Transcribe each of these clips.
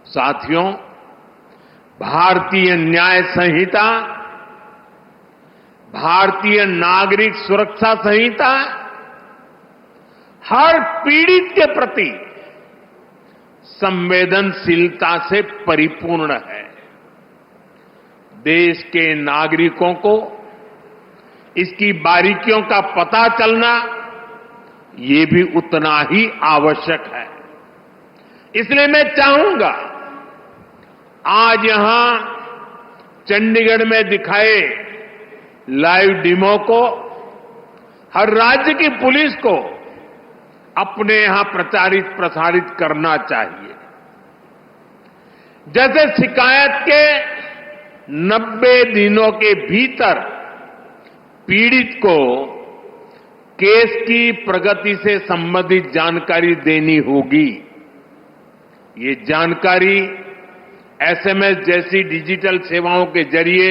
साथियों, भारतीय न्याय संहिता, भारतीय नागरिक सुरक्षा संहिता हर पीड़ित के प्रति संवेदनशीलता से परिपूर्ण है। देश के नागरिकों को इसकी बारीकियों का पता चलना ये भी उतना ही आवश्यक है। इसलिए मैं चाहूंगा आज यहां चंडीगढ़ में दिखाए लाइव डेमो को हर राज्य की पुलिस को अपने यहां प्रचारित प्रसारित करना चाहिए। जैसे शिकायत के 90 दिनों के भीतर पीड़ित को केस की प्रगति से संबंधित जानकारी देनी होगी। ये जानकारी एसएमएस जैसी डिजिटल सेवाओं के जरिए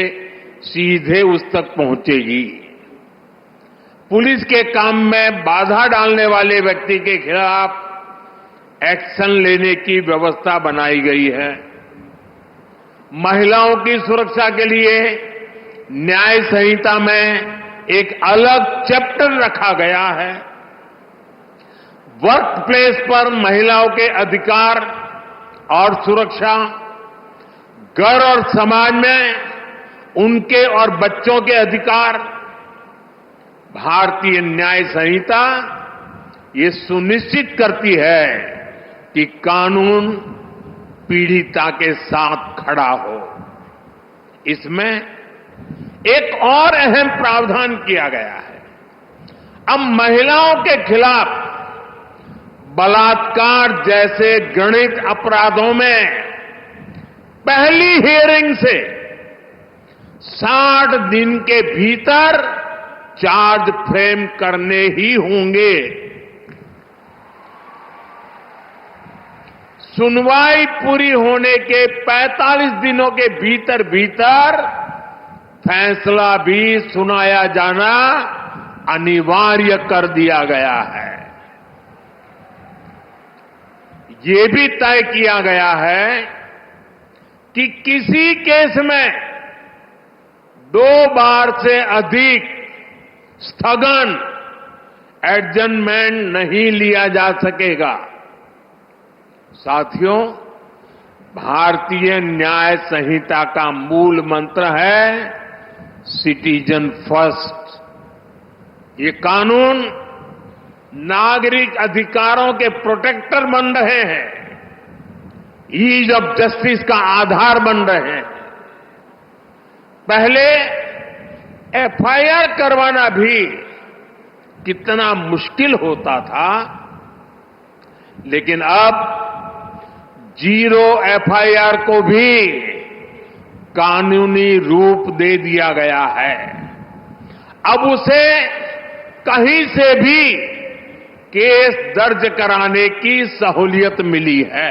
सीधे उस तक पहुंचेगी। पुलिस के काम में बाधा डालने वाले व्यक्ति के खिलाफ एक्शन लेने की व्यवस्था बनाई गई है। महिलाओं की सुरक्षा के लिए न्याय संहिता में एक अलग चैप्टर रखा गया है। वर्क प्लेस पर महिलाओं के अधिकार और सुरक्षा, घर और समाज में उनके और बच्चों के अधिकार, भारतीय न्याय संहिता ये सुनिश्चित करती है कि कानून पीड़िता के साथ खड़ा हो। इसमें एक और अहम प्रावधान किया गया है। अब महिलाओं के खिलाफ बलात्कार जैसे घृणित अपराधों में पहली हियरिंग से 60 दिन के भीतर चार्ज फ्रेम करने ही होंगे। सुनवाई पूरी होने के 45 दिनों के भीतर भीतर फैसला भी सुनाया जाना अनिवार्य कर दिया गया है। ये भी तय किया गया है कि किसी केस में 2 बार से अधिक स्थगन एडजमेंट नहीं लिया जा सकेगा। साथियों, भारतीय न्याय संहिता का मूल मंत्र है सिटीजन फर्स्ट। ये कानून नागरिक अधिकारों के प्रोटेक्टर बन रहे हैं, ईज ऑफ जस्टिस का आधार बन रहे हैं। पहले एफआईआर करवाना भी कितना मुश्किल होता था, लेकिन अब जीरो एफआईआर को भी कानूनी रूप दे दिया गया है। अब उसे कहीं से भी केस दर्ज कराने की सहूलियत मिली है।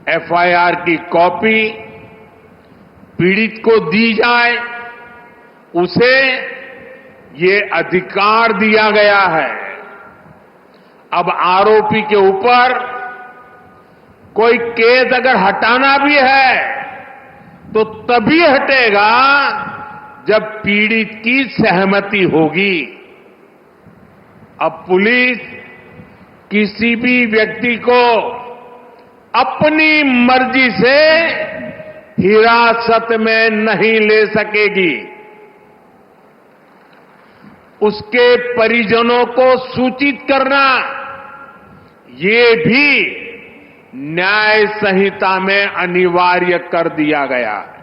एफआईआर की कॉपी पीड़ित को दी जाए, उसे ये अधिकार दिया गया है। अब आरोपी के ऊपर कोई केस अगर हटाना भी है तो तभी हटेगा जब पीड़ित की सहमति होगी। अब पुलिस किसी भी व्यक्ति को अपनी मर्जी से हिरासत में नहीं ले सकेगी। उसके परिजनों को सूचित करना ये भी न्याय संहिता में अनिवार्य कर दिया गया है।